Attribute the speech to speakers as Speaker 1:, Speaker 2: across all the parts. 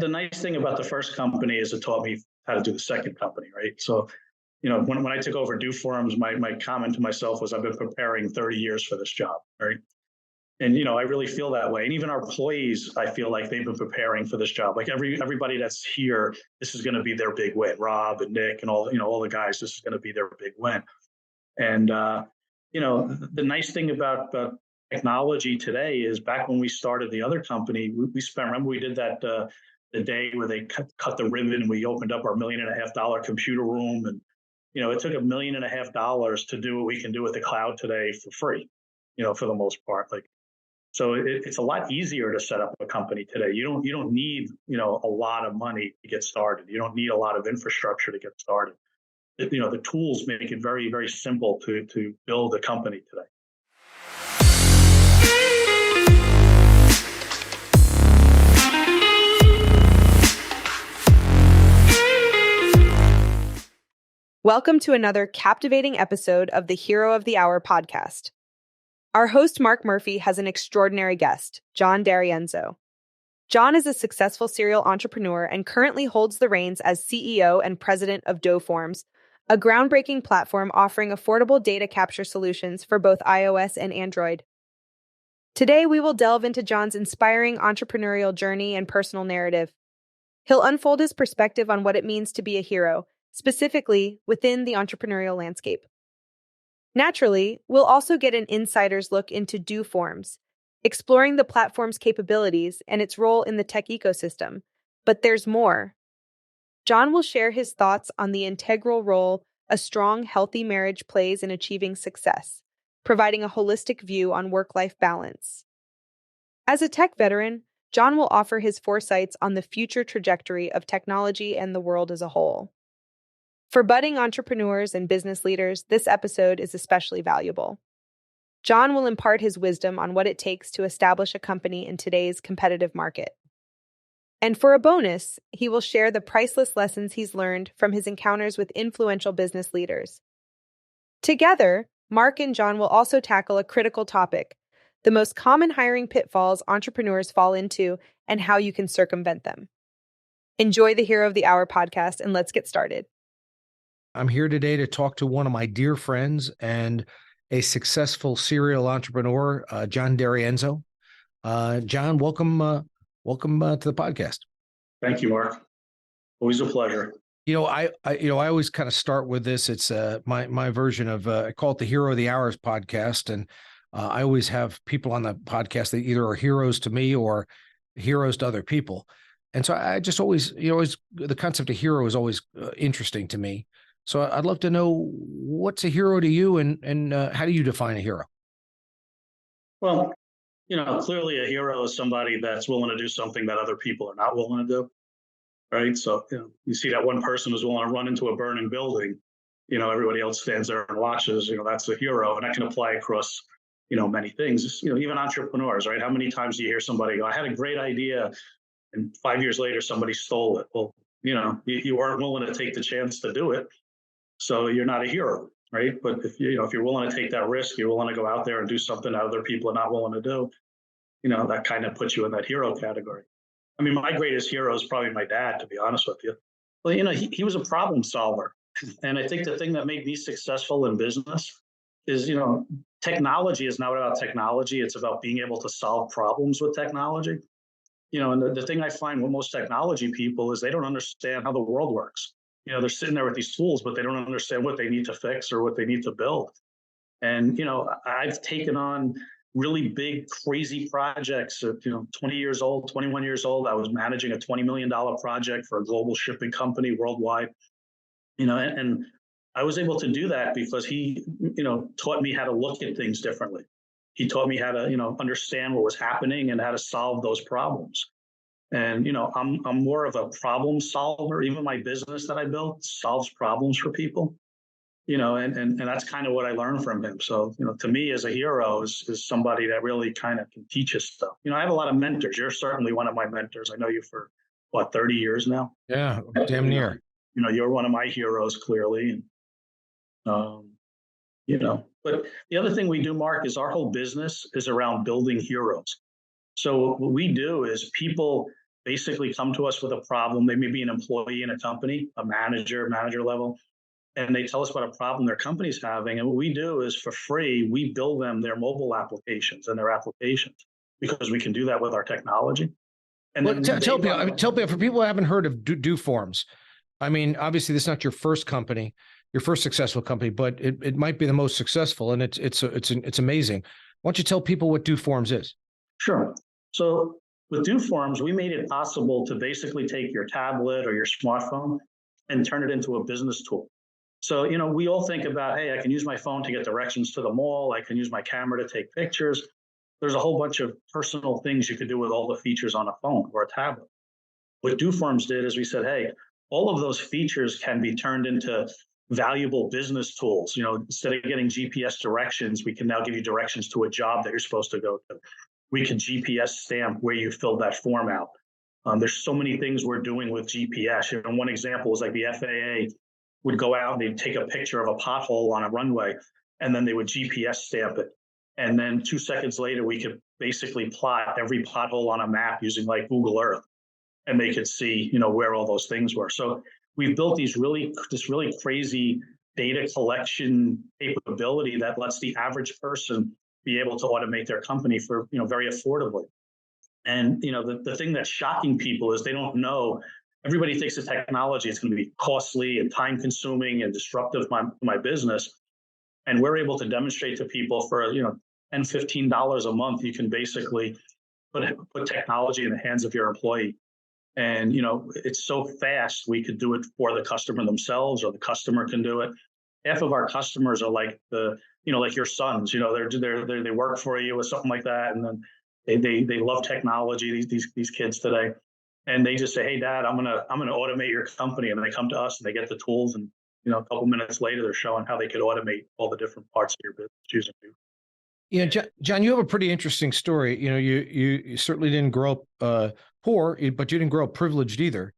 Speaker 1: the nice thing about the first company is it taught me how to do the second company, right? So, when I took over doForms, my comment to myself was, I've been preparing 30 years for this job, right? And I really feel that way. And even our employees, I feel like they've been preparing for this job. Like everybody that's here, this is going to be their big win. Rob and Nick and all the guys, this is going to be their big win. And the nice thing about technology today is back when we started the other company, we spent. Remember, we did that the day where they cut the ribbon and we opened up our $1.5 million computer room, and it took $1.5 million to do what we can do with the cloud today for free. For the most part, so it's a lot easier to set up a company today. You don't need a lot of money to get started. You don't need a lot of infrastructure to get started. The tools make it very, very simple to build a company today.
Speaker 2: Welcome to another captivating episode of the Hero of the Hour podcast. Our host, Mark Murphy, has an extraordinary guest, John Darienzo. John is a successful serial entrepreneur and currently holds the reins as CEO and president of doForms, a groundbreaking platform offering affordable data capture solutions for both iOS and Android. Today, we will delve into John's inspiring entrepreneurial journey and personal narrative. He'll unfold his perspective on what it means to be a hero, specifically within the entrepreneurial landscape. Naturally, we'll also get an insider's look into doForms, exploring the platform's capabilities and its role in the tech ecosystem. But there's more. John will share his thoughts on the integral role a strong, healthy marriage plays in achieving success, providing a holistic view on work-life balance. As a tech veteran, John will offer his foresights on the future trajectory of technology and the world as a whole. For budding entrepreneurs and business leaders, this episode is especially valuable. John will impart his wisdom on what it takes to establish a company in today's competitive market. And for a bonus, he will share the priceless lessons he's learned from his encounters with influential business leaders. Together, Mark and John will also tackle a critical topic: the most common hiring pitfalls entrepreneurs fall into and how you can circumvent them. Enjoy the Hero of the Hour podcast, and let's get started.
Speaker 3: I'm here today to talk to one of my dear friends and a successful serial entrepreneur, John Darienzo. John, welcome to the podcast.
Speaker 1: Thank you, Mark. Always a pleasure.
Speaker 3: I always kind of start with this. It's my version of I call it the Hero of the Hours podcast, and I always have people on the podcast that either are heroes to me or heroes to other people. And so I just always the concept of hero is always interesting to me. So I'd love to know, what's a hero to you, and how do you define a hero?
Speaker 1: Well, clearly a hero is somebody that's willing to do something that other people are not willing to do, right? So you see that one person who's willing to run into a burning building, everybody else stands there and watches. That's a hero, and that can apply across many things. Even entrepreneurs, right? How many times do you hear somebody go, "I had a great idea," and 5 years later somebody stole it? Well, you weren't willing to take the chance to do it. So you're not a hero, right? But if you're willing to take that risk, you're willing to go out there and do something that other people are not willing to do, that kind of puts you in that hero category. I mean, my greatest hero is probably my dad, to be honest with you. Well, he was a problem solver. And I think the thing that made me successful in business is, technology is not about technology. It's about being able to solve problems with technology. And the thing I find with most technology people is they don't understand how the world works. They're sitting there with these tools, but they don't understand what they need to fix or what they need to build. And, I've taken on really big, crazy projects at, 20 years old, 21 years old. I was managing a $20 million project for a global shipping company worldwide, and I was able to do that because he, taught me how to look at things differently. He taught me how to, understand what was happening and how to solve those problems. And, I'm more of a problem solver. Even my business that I built solves problems for people, and that's kind of what I learned from him. So, to me, as a hero is somebody that really kind of can teach us stuff. I have a lot of mentors. You're certainly one of my mentors. I know you for 30 years now?
Speaker 3: Yeah, damn near.
Speaker 1: You're one of my heroes, clearly. And, but the other thing we do, Mark, is our whole business is around building heroes. So what we do is people basically come to us with a problem. They may be an employee in a company, a manager level, and they tell us about a problem their company's having. And what we do is for free, we build them their mobile applications and their applications because we can do that with our technology. And
Speaker 3: Well,
Speaker 1: then
Speaker 3: tell people, tell people, for people who haven't heard of doForms. I mean, obviously, this is not your first company, your first successful company, but it might be the most successful, and it's amazing. Why don't you tell people what doForms is?
Speaker 1: Sure. So with doForms, we made it possible to basically take your tablet or your smartphone and turn it into a business tool. So, we all think about, hey, I can use my phone to get directions to the mall. I can use my camera to take pictures. There's a whole bunch of personal things you could do with all the features on a phone or a tablet. What doForms did is we said, hey, all of those features can be turned into valuable business tools. Instead of getting GPS directions, we can now give you directions to a job that you're supposed to go to. We can GPS stamp where you filled that form out. There's so many things we're doing with GPS. One example is like the FAA would go out and they'd take a picture of a pothole on a runway, and then they would GPS stamp it. And then 2 seconds later, we could basically plot every pothole on a map using like Google Earth, and they could see, where all those things were. So we've built this really crazy data collection capability that lets the average person be able to automate their company for, very affordably. And, the thing that's shocking people is they don't know. Everybody thinks the technology is going to be costly and time consuming and disruptive to my business. And we're able to demonstrate to people for, $10, $15 a month, you can basically put technology in the hands of your employee. And, it's so fast, we could do it for the customer themselves, or the customer can do it. Half of our customers are like like your sons, they work for you or something like that. And then they love technology, these kids today. And they just say, hey, Dad, I'm gonna automate your company. And they come to us and they get the tools. And, a couple minutes later, they're showing how they could automate all the different parts of your business using you.
Speaker 3: John, you have a pretty interesting story. You certainly didn't grow up poor, but you didn't grow up privileged either.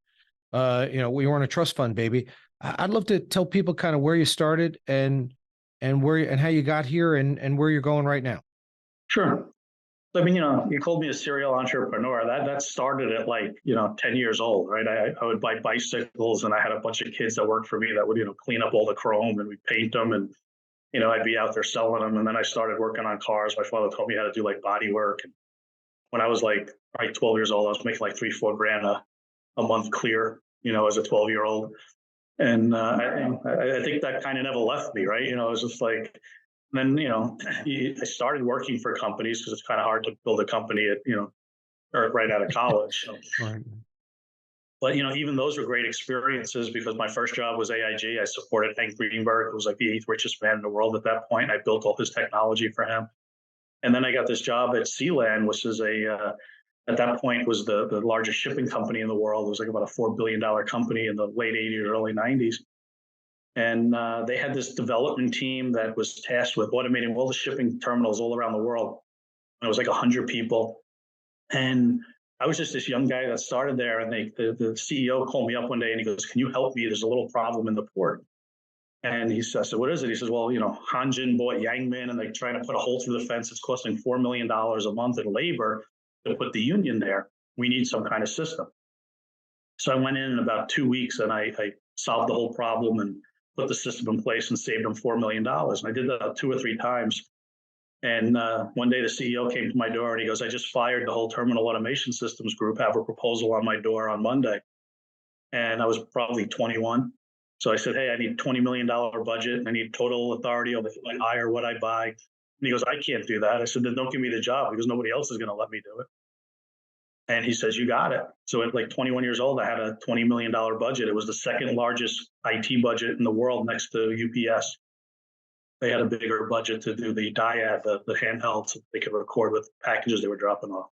Speaker 3: We weren't a trust fund baby. I'd love to tell people kind of where you started and how you got here and where you're going right now.
Speaker 1: Sure. I mean, you called me a serial entrepreneur. That started at 10 years old, right? I would buy bicycles, and I had a bunch of kids that worked for me that would, clean up all the chrome, and we'd paint them, and, I'd be out there selling them. And then I started working on cars. My father taught me how to do like body work. And when I was probably 12 years old, I was making like $3-4 grand a month clear, as a 12-year-old. And I think that kind of never left me, right? It was just like, then, I started working for companies because it's kind of hard to build a company or right out of college. So.
Speaker 3: Right.
Speaker 1: But, even those were great experiences because my first job was AIG. I supported Hank Greenberg, who was like the 8th richest man in the world at that point. I built all his technology for him. And then I got this job at Sealand, which is at that point was the largest shipping company in the world. It was like about a $4 billion company in the late 80s, early 90s. And they had this development team that was tasked with automating all the shipping terminals all around the world. And it was like 100 people. And I was just this young guy that started there. And the CEO called me up one day and he goes, "Can you help me? There's a little problem in the port." And I said, "What is it?" He says, "Well, Hanjin bought Yangmin and they're trying to put a hole through the fence. It's costing $4 million a month in labor to put the union there. We need some kind of system." So I went in about 2 weeks and I solved the whole problem and put the system in place and saved them $4 million. And I did that 2 or 3 times. And one day the CEO came to my door and he goes, "I just fired the whole terminal automation systems group, have a proposal on my door on Monday." And I was probably 21. So I said, "Hey, I need $20 million budget. I need total authority over what I hire, what I buy." And he goes, "I can't do that." I said, "Then don't give me the job because nobody else is going to let me do it." And he says, "You got it." So at 21 years old, I had a $20 million budget. It was the second largest IT budget in the world next to UPS. They had a bigger budget to do the DIAD, the handhelds so they could record with packages they were dropping off.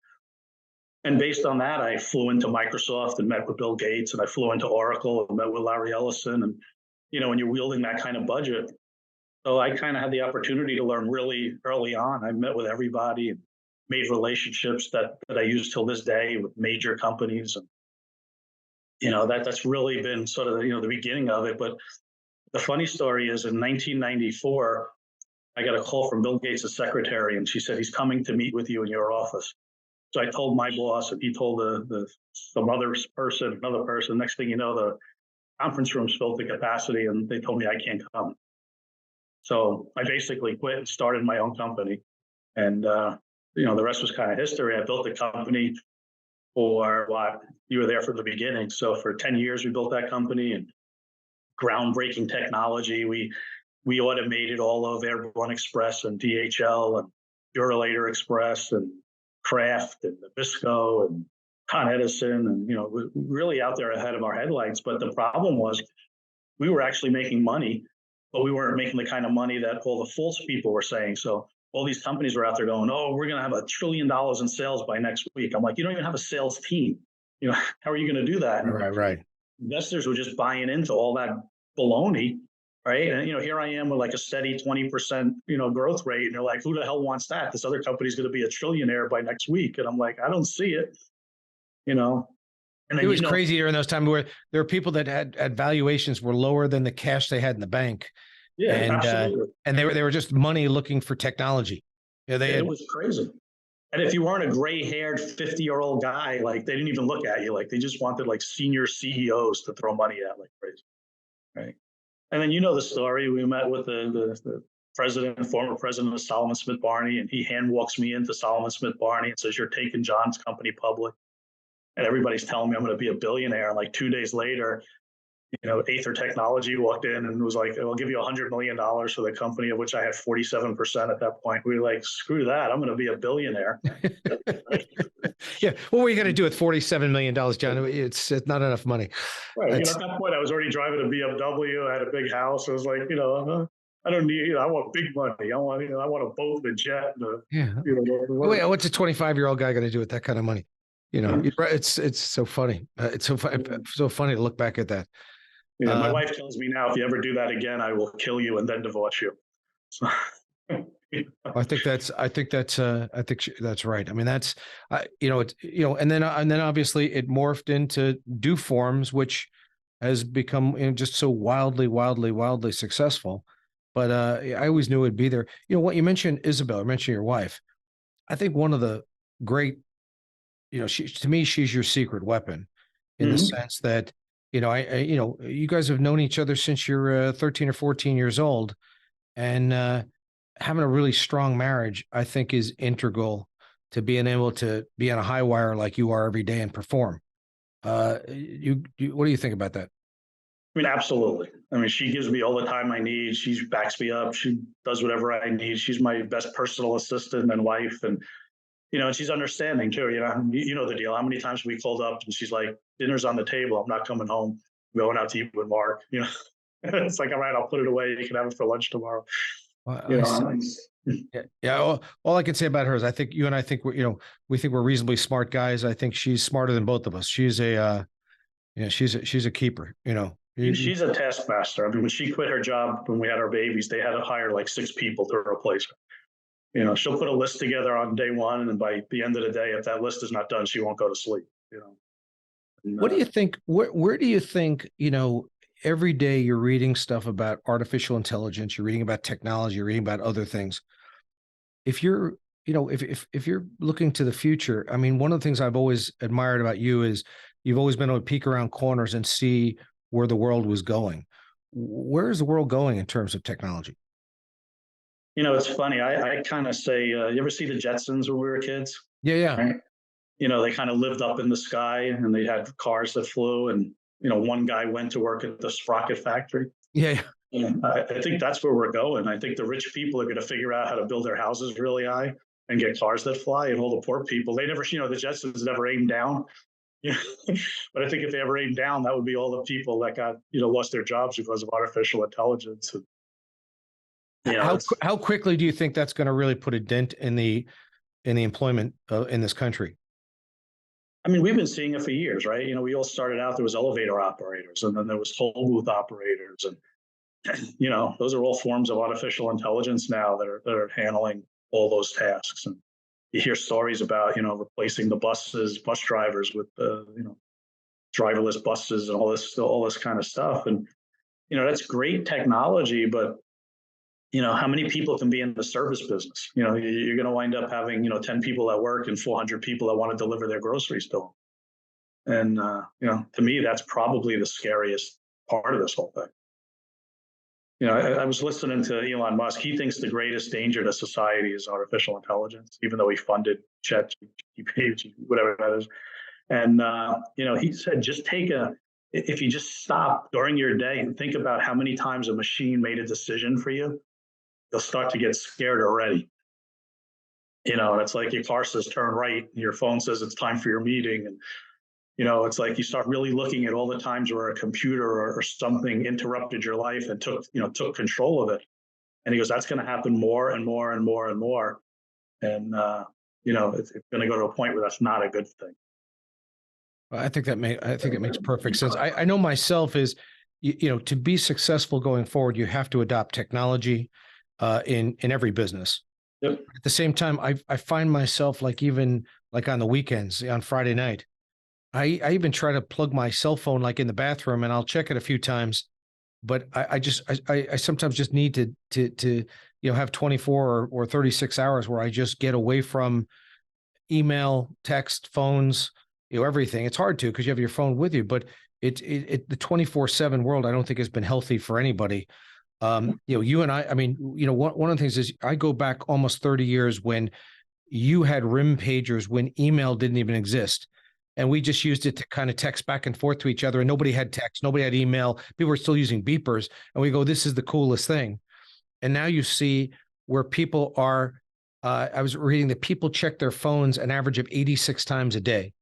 Speaker 1: And based on that, I flew into Microsoft and met with Bill Gates, and I flew into Oracle and met with Larry Ellison. And, when you're wielding that kind of budget, so I kind of had the opportunity to learn really early on. I met with everybody and made relationships that I use till this day with major companies. And, that's really been sort of, the beginning of it. But the funny story is in 1994, I got a call from Bill Gates' secretary, and she said, "He's coming to meet with you in your office." So I told my boss, and he told some other person, another person. Next thing you know, the conference room's filled to capacity, and they told me I can't come. So I basically quit and started my own company. And, the rest was kind of history. I built the company for what you were there from the beginning. So for 10 years, we built that company and groundbreaking technology. We automated all of Airborne Express and DHL and Duralator Express and Kraft and Nabisco and Con Edison. And, we're really out there ahead of our headlights. But the problem was we were actually making money, but we weren't making the kind of money that all the false people were saying. So all these companies were out there going, oh, we're going to have $1 trillion in sales by next week. I'm like, you don't even have a sales team. How are you going to do that?
Speaker 3: Right.
Speaker 1: Investors were just buying into all that baloney, right? And, here I am with like a steady 20%, growth rate. And they're like, who the hell wants that? This other company's going to be a trillionaire by next week. And I'm like, I don't see it, And then,
Speaker 3: it was crazy during those times where there were people that had valuations were lower than the cash they had in the bank.
Speaker 1: Yeah, absolutely.
Speaker 3: And they were just money looking for technology.
Speaker 1: It was crazy. And if you weren't a gray-haired 50-year-old guy, like they didn't even look at you. Like they just wanted like senior CEOs to throw money at like crazy, right? And then the story. We met with the former president of Solomon Smith Barney, and he hand walks me into Solomon Smith Barney and says, "You're taking John's company public." And everybody's telling me I'm going to be a billionaire. And like 2 days later, Aether Technology walked in and was like, "I'll give you $100 million for the company," of which I had 47% at that point. We were like, screw that. I'm going to be a billionaire.
Speaker 3: Yeah. What were you going to do with $47 million, John? It's not enough money.
Speaker 1: Right. At that point, I was already driving a BMW. I had a big house. I was like, I don't need, I want big money. I want a boat and a jet.
Speaker 3: Yeah. Wait, what's a 25-year-old guy going to do with that kind of money? It's so funny. It's so funny to look back at that.
Speaker 1: Yeah, my wife tells me now, if you ever do that again, I will kill you and then divorce you. So,
Speaker 3: I think that's right. I mean, that's, and then obviously it morphed into doForms, which has become just so wildly successful. But I always knew it'd be there. What you mentioned, Isabel, I mentioned your wife. I think one of the great, to me, she's your secret weapon in the sense that, you guys have known each other since you're 13 or 14 years old, and having a really strong marriage, I think, is integral to being able to be on a high wire like you are every day and perform. What do you think about that?
Speaker 1: I mean, absolutely. I mean, she gives me all the time I need. She backs me up. She does whatever I need. She's my best personal assistant and wife. And, and she's understanding too. You know the deal. How many times we called up and she's like, "Dinner's on the table. I'm not coming home. I'm going out to eat with Mark." It's like, all right, I'll put it away. You can have it for lunch tomorrow.
Speaker 3: Yeah. All I can say about her is I think you and I think we think we're reasonably smart guys. I think she's smarter than both of us. She's a keeper.
Speaker 1: She's a taskmaster. I mean, when she quit her job when we had our babies, they had to hire like 6 people to replace her. She'll put a list together on day one, and by the end of the day, if that list is not done, she won't go to sleep. And,
Speaker 3: what do you think? Where do you think? Every day you're reading stuff about artificial intelligence, you're reading about technology, you're reading about other things. If you're, if you're looking to the future, I mean, one of the things I've always admired about you is you've always been able to peek around corners and see where the world was going. Where is the world going in terms of technology?
Speaker 1: It's funny. I kind of say, you ever see the Jetsons when we were kids?
Speaker 3: Yeah.
Speaker 1: Right? They kind of lived up in the sky and they had cars that flew, and one guy went to work at the sprocket factory.
Speaker 3: Yeah.
Speaker 1: And I think that's where we're going. I think the rich people are going to figure out how to build their houses really high and get cars that fly, and all the poor people, they never, the Jetsons never aimed down. But I think if they ever aimed down, that would be all the people that got, lost their jobs because of artificial intelligence. And,
Speaker 3: how quickly do you think that's going to really put a dent in the employment in this country?
Speaker 1: I mean, we've been seeing it for years, right? We all started out, there was elevator operators, and then there was toll booth operators. And, those are all forms of artificial intelligence now that are handling all those tasks. And you hear stories about, replacing the bus drivers with, driverless buses and all this kind of stuff. And, that's great technology, but how many people can be in the service business? You're going to wind up having, 10 people at work and 400 people that want to deliver their groceries to them. And, to me, that's probably the scariest part of this whole thing. I was listening to Elon Musk. He thinks the greatest danger to society is artificial intelligence, even though he funded ChatGPT, whatever that is. And, he said, if you just stop during your day and think about how many times a machine made a decision for you, you'll start to get scared already. And it's like your car says turn right, and your phone says it's time for your meeting. And, it's like you start really looking at all the times where a computer or something interrupted your life and took control of it. And he goes, that's going to happen more and more and more and more. And, it's going to go to a point where that's not a good thing.
Speaker 3: I think it makes perfect sense. I know myself is, to be successful going forward, you have to adopt technology in every business.
Speaker 1: Yep.
Speaker 3: At the same time, I find myself even on the weekends, on Friday night, I even try to plug my cell phone in the bathroom, and I'll check it a few times, but I sometimes just need to have 24 or 36 hours where I just get away from email, text, phones, everything. It's hard to, because you have your phone with you, but the 24/7 world, I don't think has been healthy for anybody. You and I mean, one of the things is I go back almost 30 years when you had RIM pagers, when email didn't even exist. And we just used it to kind of text back and forth to each other, and nobody had text, nobody had email. People were still using beepers, and we go, this is the coolest thing. And now you see where people are, I was reading that people check their phones an average of 86 times a day.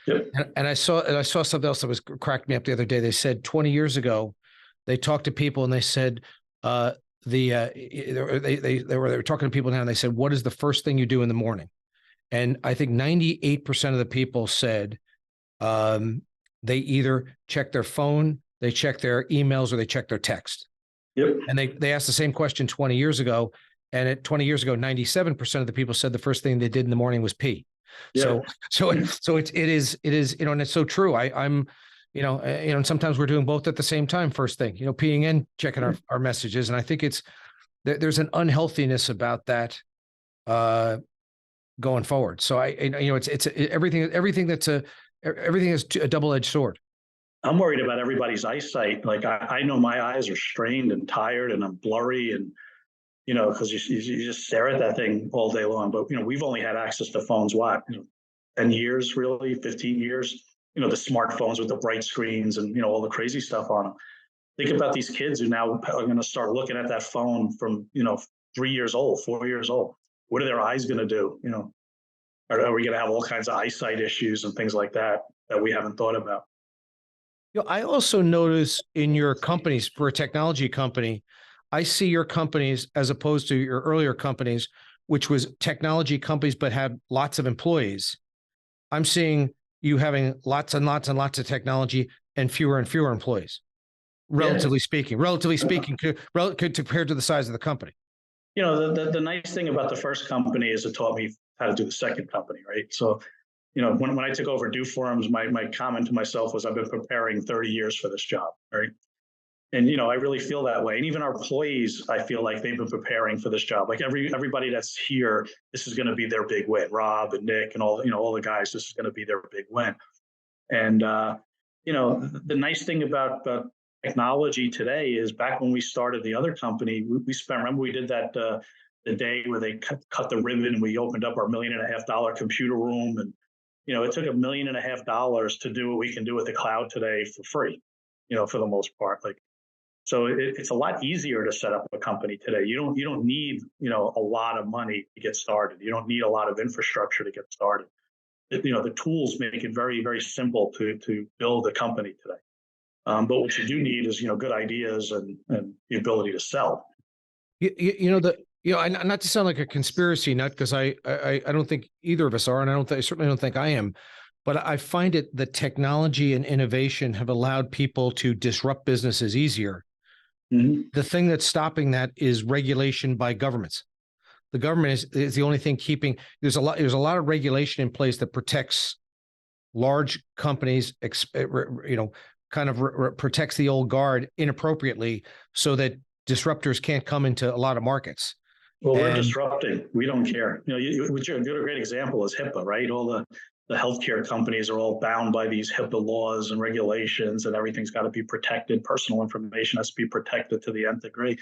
Speaker 1: Yep.
Speaker 3: And I saw something else that was cracked me up the other day. They said 20 years ago, they talked to people and they said, they were talking to people now, and they said, what is the first thing you do in the morning? And I think 98% of the people said they either check their phone, they check their emails, or they check their text.
Speaker 1: Yep.
Speaker 3: And they asked the same question 20 years ago. And at 20 years ago, 97% of the people said the first thing they did in the morning was pee.
Speaker 1: Yeah.
Speaker 3: So it is, and it's so true. I'm, and sometimes we're doing both at the same time. First thing, peeing and checking our messages. And I think there's an unhealthiness about that going forward. So everything is a double-edged sword.
Speaker 1: I'm worried about everybody's eyesight. Like I know my eyes are strained and tired, and I'm blurry, and because you just stare at that thing all day long. But we've only had access to phones 10 years, really, 15 years. The smartphones with the bright screens and all the crazy stuff on them. Think about these kids who now are going to start looking at that phone from 3 years old, 4 years old. What are their eyes going to do? Are we going to have all kinds of eyesight issues and things like that we haven't thought about?
Speaker 3: I also notice in your companies, for a technology company, I see your companies as opposed to your earlier companies, which was technology companies but had lots of employees. I'm seeing you having lots and lots and lots of technology and fewer employees, relatively speaking, compared to the size of the company.
Speaker 1: The nice thing about the first company is it taught me how to do the second company, right? So, when I took over doForms, my comment to myself was, I've been preparing 30 years for this job, right? And, I really feel that way. And even our employees, I feel like they've been preparing for this job. Like everybody that's here, this is going to be their big win. Rob and Nick and all the guys, this is going to be their big win. And, the nice thing about technology today is, back when we started the other company, we spent, remember we did that the day where they cut the ribbon and we opened up our $1.5 million computer room. And, it took $1.5 million to do what we can do with the cloud today for free, for the most part. So it's a lot easier to set up a company today. You don't need, a lot of money to get started. You don't need a lot of infrastructure to get started. The tools make it very, very simple to build a company today. But what you do need is, good ideas and the ability to sell.
Speaker 3: Not to sound like a conspiracy nut, because I don't think either of us are, and I certainly don't think I am, but I find it that technology and innovation have allowed people to disrupt businesses easier. Mm-hmm. The thing that's stopping that is regulation by governments. The government is the only thing keeping. There's a lot of regulation in place that protects large companies, protects the old guard inappropriately, so that disruptors can't come into a lot of markets.
Speaker 1: Well, we're disrupting. We don't care. Which a great example is HIPAA, right? All the healthcare companies are all bound by these HIPAA laws and regulations, and everything's got to be protected. Personal information has to be protected to the nth degree.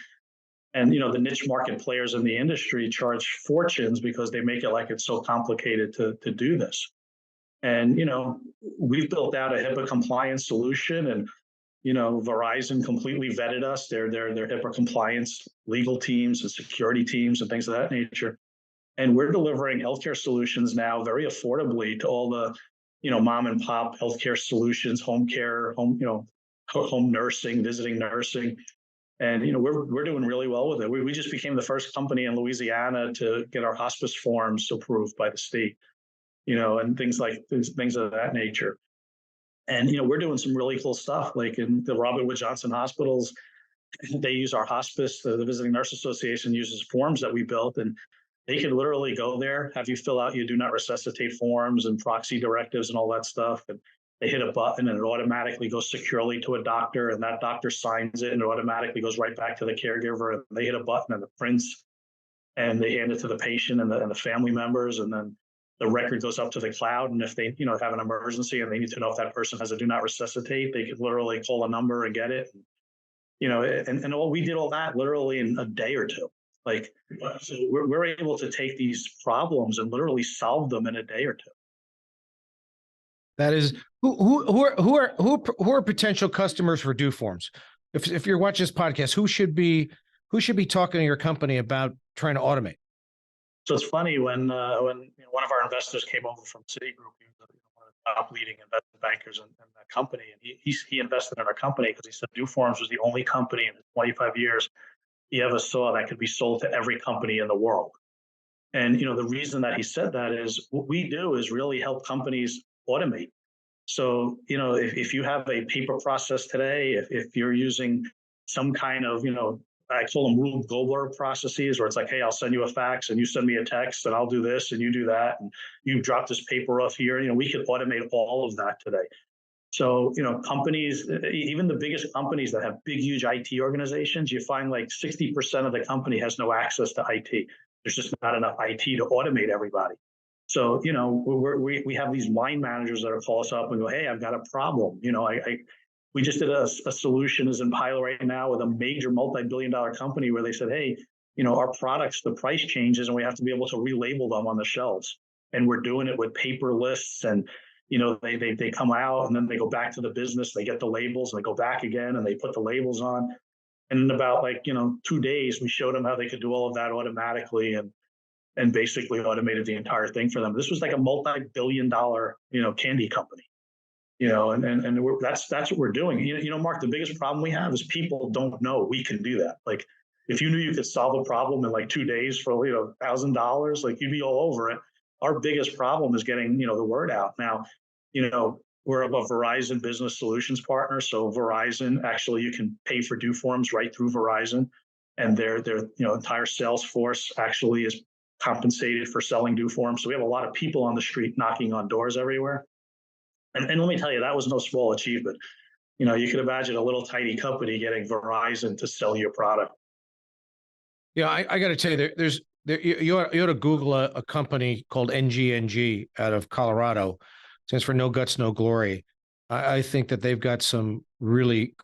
Speaker 1: And the niche market players in the industry charge fortunes because they make it like it's so complicated to do this. And we've built out a HIPAA compliance solution, and Verizon completely vetted us. Their HIPAA compliance legal teams and security teams and things of that nature. And we're delivering healthcare solutions now very affordably to all the mom and pop healthcare solutions, home care, home nursing, visiting nursing. And we're doing really well with it. We just became the first company in Louisiana to get our hospice forms approved by the state, and things of that nature. And we're doing some really cool stuff, like in the Robert Wood Johnson hospitals. They use our hospice. The Visiting Nurse Association uses forms that we built, and they can literally go there, have you fill out your do not resuscitate forms and proxy directives and all that stuff. And they hit a button and it automatically goes securely to a doctor, and that doctor signs it and it automatically goes right back to the caregiver. And they hit a button and it prints, and they hand it to the patient and the family members. And then the record goes up to the cloud. And if they, have an emergency and they need to know if that person has a do not resuscitate, they could literally call a number and get it. And we did all that literally in a day or two. So we're able to take these problems and literally solve them in a day or two.
Speaker 3: That is who are potential customers for doForms? If you're watching this podcast, who should be talking to your company about trying to automate?
Speaker 1: So it's funny when one of our investors came over from Citigroup, he was one of the top leading investment bankers in that company, and he invested in our company because he said doForms was the only company in 25 years he ever saw that could be sold to every company in the world. And the reason that he said that is what we do is really help companies automate. So if you have a paper process today, if you're using some kind of I call them Rube Goldberg processes, where it's like, hey, I'll send you a fax and you send me a text and I'll do this and you do that and you drop this paper off here. We could automate all of that today. So, companies, even the biggest companies that have big, huge IT organizations, you find like 60% of the company has no access to IT. There's just not enough IT to automate everybody. So, we have these line managers that call us up and go, hey, I've got a problem. We just did a solution is in pilot right now with a major multi-billion-dollar company where they said, hey, our products, the price changes and we have to be able to relabel them on the shelves. And we're doing it with paper lists, and they come out and then they go back to the business, they get the labels and they go back again and they put the labels on. And in about 2 days, we showed them how they could do all of that automatically and basically automated the entire thing for them. This was like a multi-billion-dollar, candy company. That's what we're doing. Mark, the biggest problem we have is people don't know we can do that. Like, if you knew you could solve a problem in 2 days for $1,000, you'd be all over it. Our biggest problem is getting the word out. Now, we're a Verizon Business Solutions partner, so Verizon actually you can pay for doForms right through Verizon, and their entire sales force actually is compensated for selling doForms. So we have a lot of people on the street knocking on doors everywhere. And let me tell you, that was no small achievement. You could imagine a little tiny company getting Verizon to sell your product.
Speaker 3: Yeah, I got to tell you, you ought to Google a company called NGNG out of Colorado. Stands for No Guts, No Glory. I think that they've got some really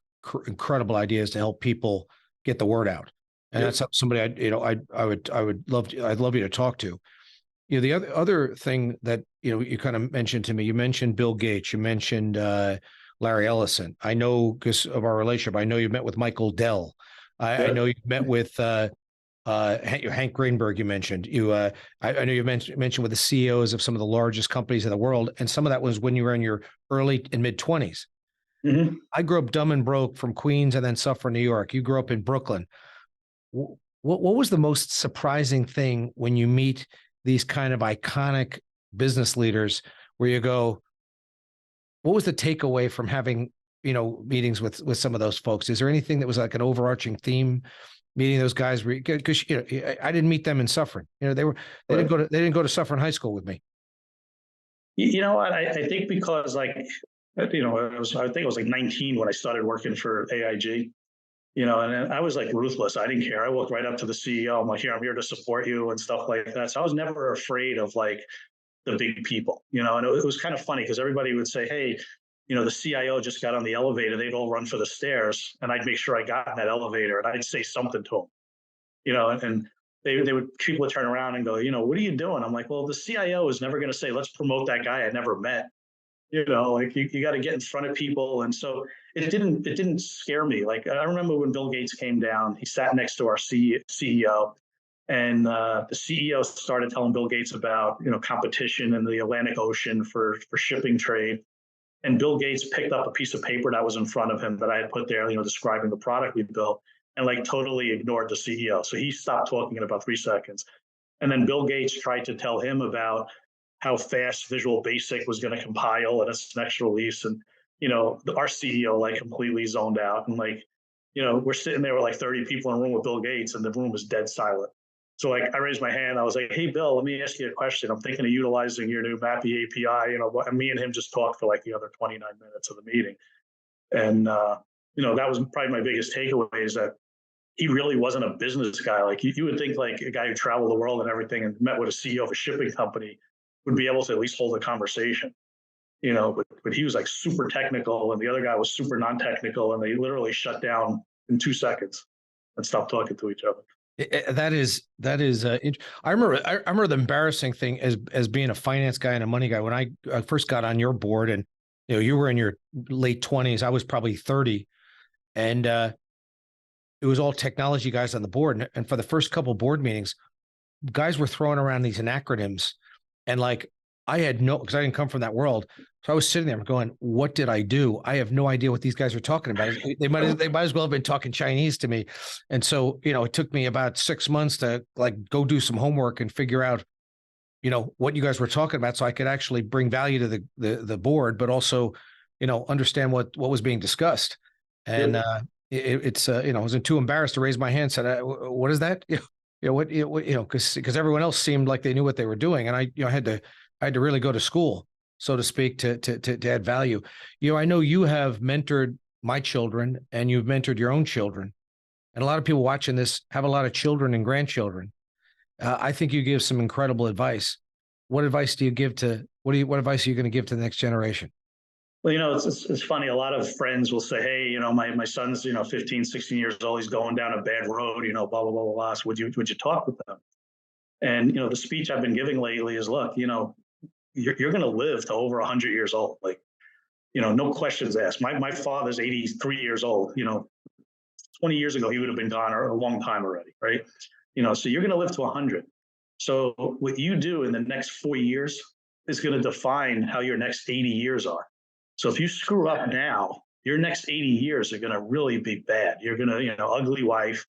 Speaker 3: incredible ideas to help people get the word out, and that's somebody I'd love you to talk to. The other thing that you kind of mentioned to me, you mentioned Bill Gates, you mentioned Larry Ellison. I know because of our relationship. I know you met with Michael Dell. I know you met with Hank Greenberg. You mentioned I know you mentioned with the CEOs of some of the largest companies in the world, and some of that was when you were in your early and mid 20s. Mm-hmm. I grew up dumb and broke from Queens and then Suffolk, New York. You grew up in Brooklyn. What was the most surprising thing when you meet these kind of iconic business leaders where you go, what was the takeaway from having, meetings with some of those folks? Is there anything that was like an overarching theme meeting those guys? Because I didn't meet them in Suffern. They didn't go to Suffern High School with me.
Speaker 1: You know what? I think because I think it was 19 when I started working for AIG. and I was like ruthless. I didn't care. I walked right up to the CEO. I'm like, here, I'm here to support you and stuff like that. So I was never afraid of like the big people, and it was kind of funny because everybody would say, hey, the CIO just got on the elevator. They'd all run for the stairs, and I'd make sure I got in that elevator and I'd say something to them, and people would turn around and go, what are you doing? I'm like, well, the CIO is never going to say, let's promote that guy I never met. Like you got to get in front of people. And so it didn't scare me. Like I remember when Bill Gates came down, he sat next to our CEO, and the CEO started telling Bill Gates about competition in the Atlantic Ocean for shipping trade. And Bill Gates picked up a piece of paper that was in front of him that I had put there, describing the product we built, and like totally ignored the CEO. So he stopped talking in about 3 seconds. And then Bill Gates tried to tell him about how fast Visual Basic was going to compile at its next release. And, our CEO like completely zoned out. And like, we're sitting there with like 30 people in a room with Bill Gates, and the room was dead silent. So like I raised my hand. I was like, hey, Bill, let me ask you a question. I'm thinking of utilizing your new Mappy API. And me and him just talked for like the other 29 minutes of the meeting. And, that was probably my biggest takeaway, is that he really wasn't a business guy. Like you would think like a guy who traveled the world and everything and met with a CEO of a shipping company would be able to at least hold a conversation, but he was like super technical and the other guy was super non-technical, and they literally shut down in 2 seconds and stopped talking to each other.
Speaker 3: That is. I remember the embarrassing thing as being a finance guy and a money guy when I first got on your board, and you were in your late 20s. I was probably 30, and it was all technology guys on the board. And for the first couple of board meetings, guys were throwing around these acronyms, and like I had because I didn't come from that world. So I was sitting there going, what did I do? I have no idea what these guys are talking about. They might as well have been talking Chinese to me. And so, it took me about 6 months to like go do some homework and figure out, what you guys were talking about, so I could actually bring value to the board, but also, understand what was being discussed. And I wasn't too embarrassed to raise my hand and said, what is that? Because everyone else seemed like they knew what they were doing. And I had to really go to school, so to speak, to add value. I know you have mentored my children and you've mentored your own children. And a lot of people watching this have a lot of children and grandchildren. I think you give some incredible advice. What advice do you give what advice are you going to give to the next generation?
Speaker 1: Well, it's funny. A lot of friends will say, hey, my son's, 15, 16 years old. He's going down a bad road, blah, blah, blah, blah. So would you talk with them? And, the speech I've been giving lately is, look, you're going to live to over 100 years old. Like, no questions asked. My father's 83 years old. 20 years ago, he would have been gone a long time already, right? So you're going to live to 100. So what you do in the next 4 years is going to define how your next 80 years are. So if you screw up now, your next 80 years are going to really be bad. You're going to, ugly wife,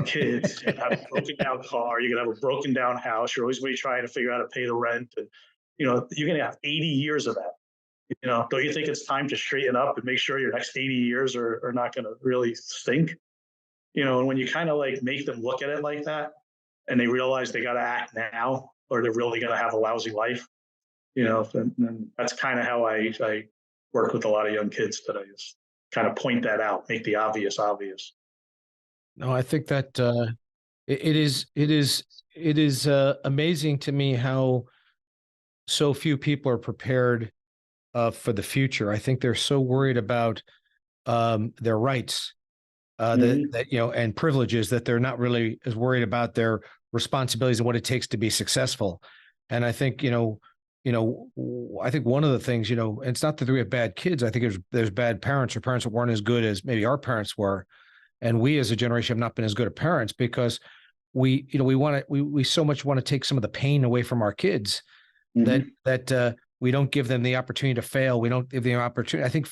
Speaker 1: kids, you're gonna have a broken down car, you're going to have a broken down house. You're always going to be trying to figure out how to pay the rent. And, you're going to have 80 years of that. Don't you think it's time to straighten up and make sure your next 80 years are not going to really stink? And when you kind of like make them look at it like that, and they realize they got to act now or they're really going to have a lousy life, and that's kind of how I work with a lot of young kids, that I just kind of point that out, make the obvious obvious.
Speaker 3: No, I think that it is amazing to me how so few people are prepared for the future. I think they're so worried about their rights and privileges, that they're not really as worried about their responsibilities and what it takes to be successful. And I think, I think one of the things, and it's not that we have bad kids. I think there's bad parents, or parents that weren't as good as maybe our parents were. And we as a generation have not been as good at parents, because we so much want to take some of the pain away from our kids, that we don't give them the opportunity to fail. We don't give them the opportunity. I think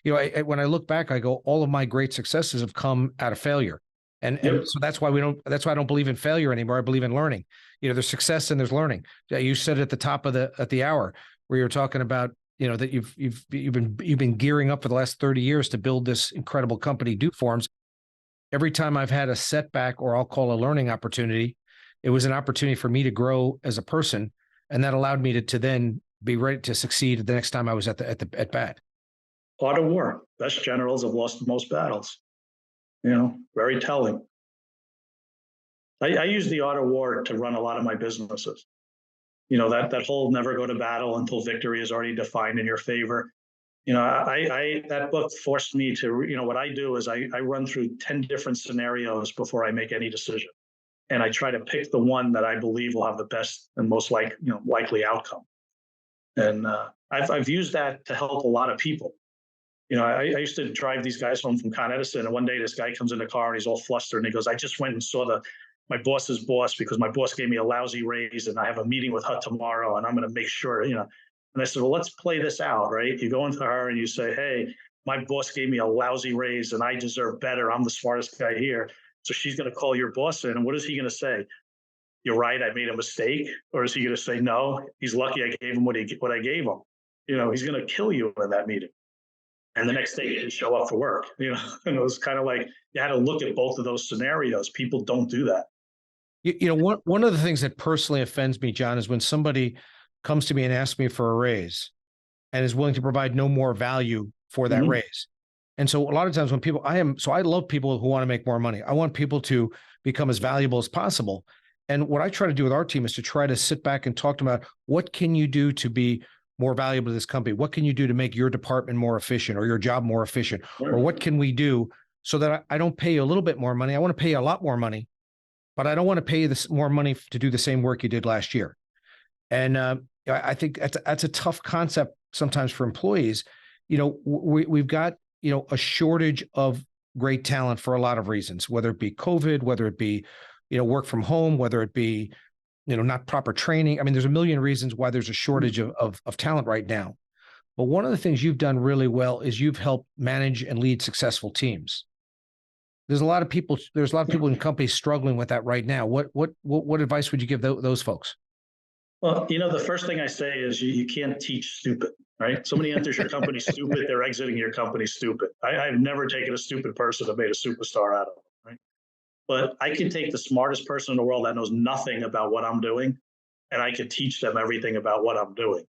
Speaker 3: when I look back, I go, all of my great successes have come out of failure. And so that's why I don't believe in failure anymore. I believe in learning. There's success and there's learning. You said at the top of the hour, where you're talking about, that you've been gearing up for the last 30 years to build this incredible company, doForms. Every time I've had a setback, or I'll call a learning opportunity, it was an opportunity for me to grow as a person. And that allowed me to then be ready to succeed the next time I was at bat.
Speaker 1: Art of war. Best generals have lost the most battles. Very telling. I use the art of war to run a lot of my businesses. That whole never go to battle until victory is already defined in your favor. That book forced me to, what I do is I run through 10 different scenarios before I make any decision. And I try to pick the one that I believe will have the best and most likely outcome. And I've used that to help a lot of people. I used to drive these guys home from Con Edison, and one day this guy comes in the car and he's all flustered and he goes, I just went and saw my boss's boss because my boss gave me a lousy raise and I have a meeting with her tomorrow and I'm going to make sure. And I said, well, let's play this out, right? You go into her and you say, hey, my boss gave me a lousy raise and I deserve better. I'm the smartest guy here. So she's going to call your boss in. And what is he going to say? You're right, I made a mistake? Or is he going to say, no, he's lucky I gave him what I gave him? He's going to kill you in that meeting. And the next day he didn't show up for work, and it was kind of like you had to look at both of those scenarios. People don't do that.
Speaker 3: One of the things that personally offends me, John, is when somebody comes to me and asks me for a raise and is willing to provide no more value for that raise. And so a lot of times when I love people who want to make more money. I want people to become as valuable as possible. And what I try to do with our team is to try to sit back and talk to them about what can you do to be more valuable to this company? What can you do to make your department more efficient or your job more efficient? Or what can we do so that I don't pay you a little bit more money? I want to pay you a lot more money, but I don't want to pay you more money to do the same work you did last year. And I think that's a tough concept sometimes for employees. We've got, a shortage of great talent for a lot of reasons, whether it be COVID, whether it be, work from home, whether it be, not proper training. I mean, there's a million reasons why there's a shortage of talent right now. But one of the things you've done really well is you've helped manage and lead successful teams. There's a lot of people in companies struggling with that right now. What advice would you give those folks?
Speaker 1: Well, the first thing I say is you can't teach stupid, right? Somebody enters your company stupid, they're exiting your company stupid. I've never taken a stupid person and made a superstar out of them, right? But I can take the smartest person in the world that knows nothing about what I'm doing, and I could teach them everything about what I'm doing.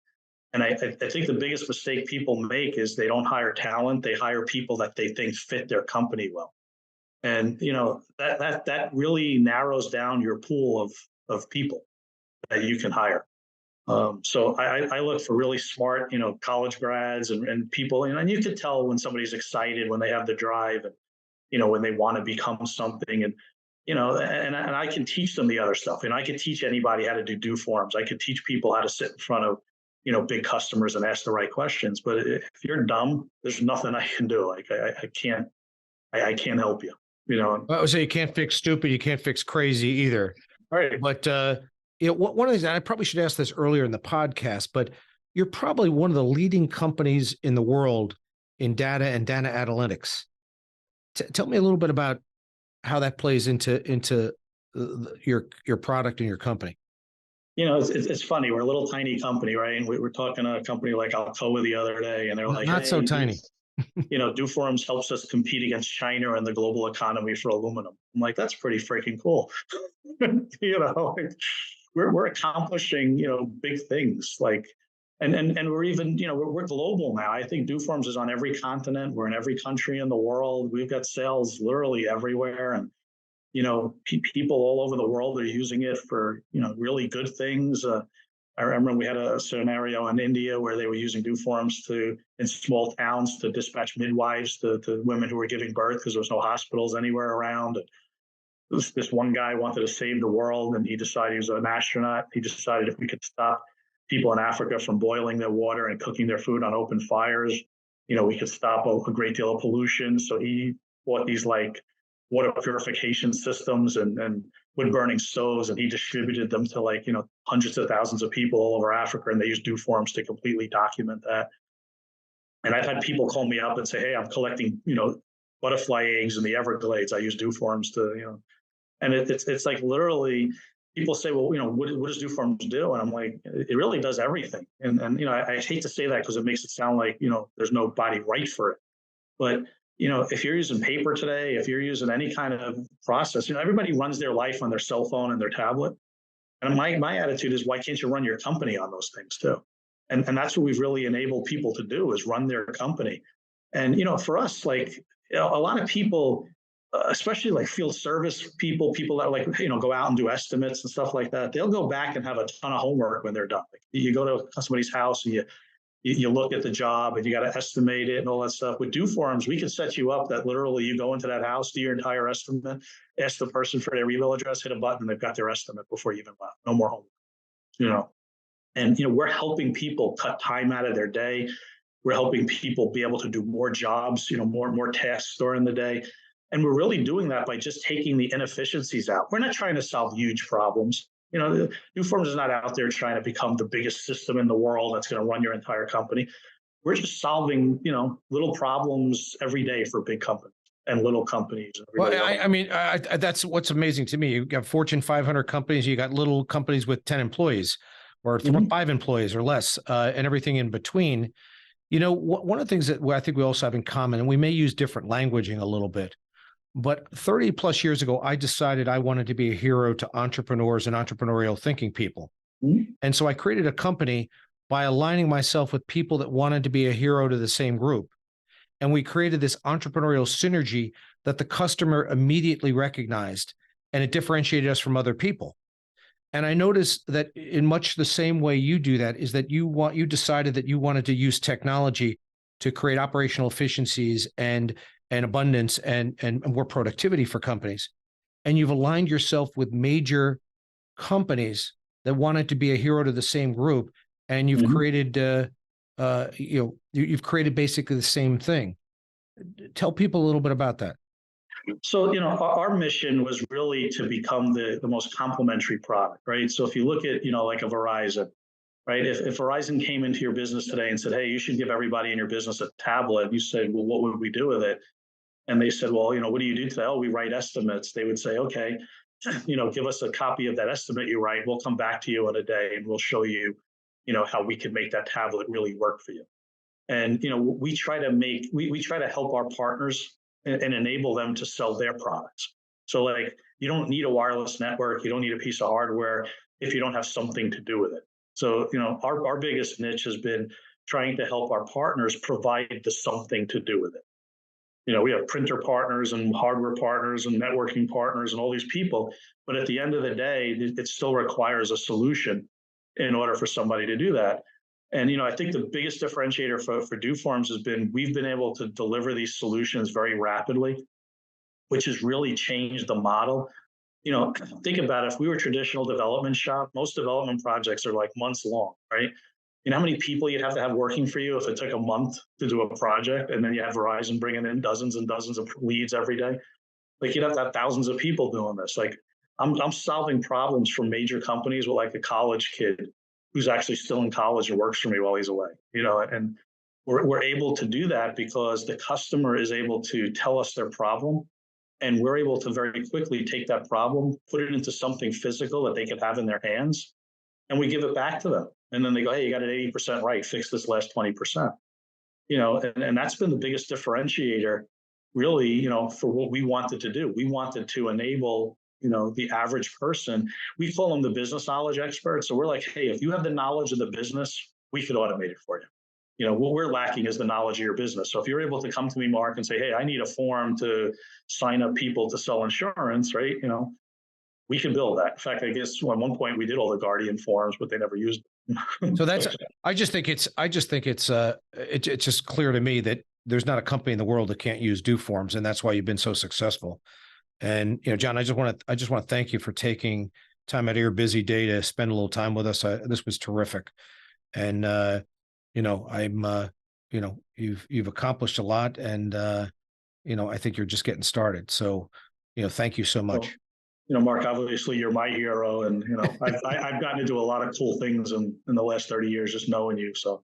Speaker 1: And I think the biggest mistake people make is they don't hire talent; they hire people that they think fit their company well. And that really narrows down your pool of people that you can hire. So I look for really smart, college grads and people, and you can tell when somebody's excited, when they have the drive, and when they want to become something. And and I can teach them the other stuff. And I can teach anybody how to do doForms. I could teach people how to sit in front of big customers and ask the right questions. But if you're dumb, there's nothing I can do. Like I can't help you.
Speaker 3: Well, so you can't fix stupid, you can't fix crazy either.
Speaker 1: Right.
Speaker 3: But one of these, and I probably should ask this earlier in the podcast, but you're probably one of the leading companies in the world in data and data analytics. Tell me a little bit about how that plays into your product and your company.
Speaker 1: It's funny. We're a little tiny company, right? And we were talking to a company like Alcoa the other day, and they're like,
Speaker 3: not so tiny.
Speaker 1: doForms helps us compete against China and the global economy for aluminum. I'm like, that's pretty freaking cool. We're accomplishing, big things like, and we're even, we're global now. I think doForms is on every continent. We're in every country in the world. We've got sales literally everywhere. And, people all over the world are using it for, really good things. I remember we had a scenario in India where they were using doForms in small towns to dispatch midwives to women who were giving birth because there was no hospitals anywhere around. And this one guy wanted to save the world, and he decided he was an astronaut. He decided if we could stop people in Africa from boiling their water and cooking their food on open fires, we could stop a great deal of pollution. So he bought these like water purification systems and wood burning stoves, and he distributed them to hundreds of thousands of people all over Africa, and they used doForms to completely document that. And I've had people call me up and say, hey, I'm collecting, butterfly eggs in the Everglades. I use doForms to, and it's like literally people say, well, what does doForms do? And I'm like, it really does everything. And I hate to say that because it makes it sound like, there's nobody right for it. But if you're using paper today, if you're using any kind of process, everybody runs their life on their cell phone and their tablet. And my attitude is, why can't you run your company on those things too? And that's what we've really enabled people to do, is run their company. And, for us, a lot of people, especially like field service people, people that like, go out and do estimates and stuff like that, they'll go back and have a ton of homework when they're done. Like you go to somebody's house and you look at the job and you got to estimate it and all that stuff. With doForms, we can set you up that literally you go into that house, do your entire estimate, ask the person for their email address, hit a button, they've got their estimate before you even left. No more homework, And, we're helping people cut time out of their day. We're helping people be able to do more jobs, more tasks during the day. And we're really doing that by just taking the inefficiencies out. We're not trying to solve huge problems. doForms is not out there trying to become the biggest system in the world that's going to run your entire company. We're just solving, little problems every day for big companies and little companies.
Speaker 3: Well, that's what's amazing to me. You got Fortune 500 companies, you got little companies with 10 employees or 5 employees or less, and everything in between. One of the things that I think we also have in common, and we may use different languaging a little bit, but 30 plus years ago, I decided I wanted to be a hero to entrepreneurs and entrepreneurial thinking people. And so I created a company by aligning myself with people that wanted to be a hero to the same group. And we created this entrepreneurial synergy that the customer immediately recognized, and it differentiated us from other people. And I noticed that in much the same way you do that is that you decided that you wanted to use technology to create operational efficiencies and abundance and more productivity for companies. And you've aligned yourself with major companies that wanted to be a hero to the same group. And you've created, you've created basically the same thing. Tell people a little bit about that.
Speaker 1: So, our mission was really to become the most complementary product, right? So if you look at, like a Verizon, right? If Verizon came into your business today and said, hey, you should give everybody in your business a tablet, and you said, well, what would we do with it? And they said, well, what do you do today? Oh, we write estimates. They would say, okay, give us a copy of that estimate you write. We'll come back to you in a day and we'll show you, how we can make that tablet really work for you. And, we try to help our partners and enable them to sell their products. So like, you don't need a wireless network. You don't need a piece of hardware if you don't have something to do with it. So, our biggest niche has been trying to help our partners provide the something to do with it. We have printer partners and hardware partners and networking partners and all these people. But at the end of the day, it still requires a solution in order for somebody to do that. And, I think the biggest differentiator for doForms has been we've been able to deliver these solutions very rapidly, which has really changed the model. Think about it. If we were a traditional development shop, most development projects are like months long, right? How many people you'd have to have working for you if it took a month to do a project, and then you have Verizon bringing in dozens and dozens of leads every day? Like you'd have to have thousands of people doing this. Like I'm solving problems for major companies with like a college kid who's actually still in college and works for me while he's away, and we're able to do that because the customer is able to tell us their problem, and we're able to very quickly take that problem, put it into something physical that they can have in their hands, and we give it back to them. And then they go, hey, you got it 80% right, fix this last 20%. And that's been the biggest differentiator, really, for what we wanted to do. We wanted to enable, the average person. We call them the business knowledge experts. So we're like, hey, if you have the knowledge of the business, we could automate it for you. What we're lacking is the knowledge of your business. So if you're able to come to me, Mark, and say, hey, I need a form to sign up people to sell insurance, right? We can build that. In fact, I guess at one point we did all the Guardian forms, but they never used it.
Speaker 3: So I just think it's just clear to me that there's not a company in the world that can't use doForms, and that's why you've been so successful. And John, I just want to thank you for taking time out of your busy day to spend a little time with us. This was terrific, and you've accomplished a lot, and I think you're just getting started. So, thank you so much.
Speaker 1: Mark, obviously you're my hero, and I've gotten to do a lot of cool things in the last 30 years just knowing you. So,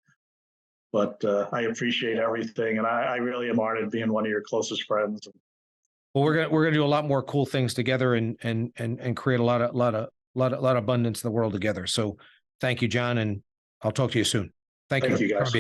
Speaker 1: but I appreciate everything, and I really am honored being one of your closest friends.
Speaker 3: Well, we're gonna do a lot more cool things together, and create a lot of abundance in the world together. So, thank you, John, and I'll talk to you soon. Thank you.
Speaker 1: Thank you, guys.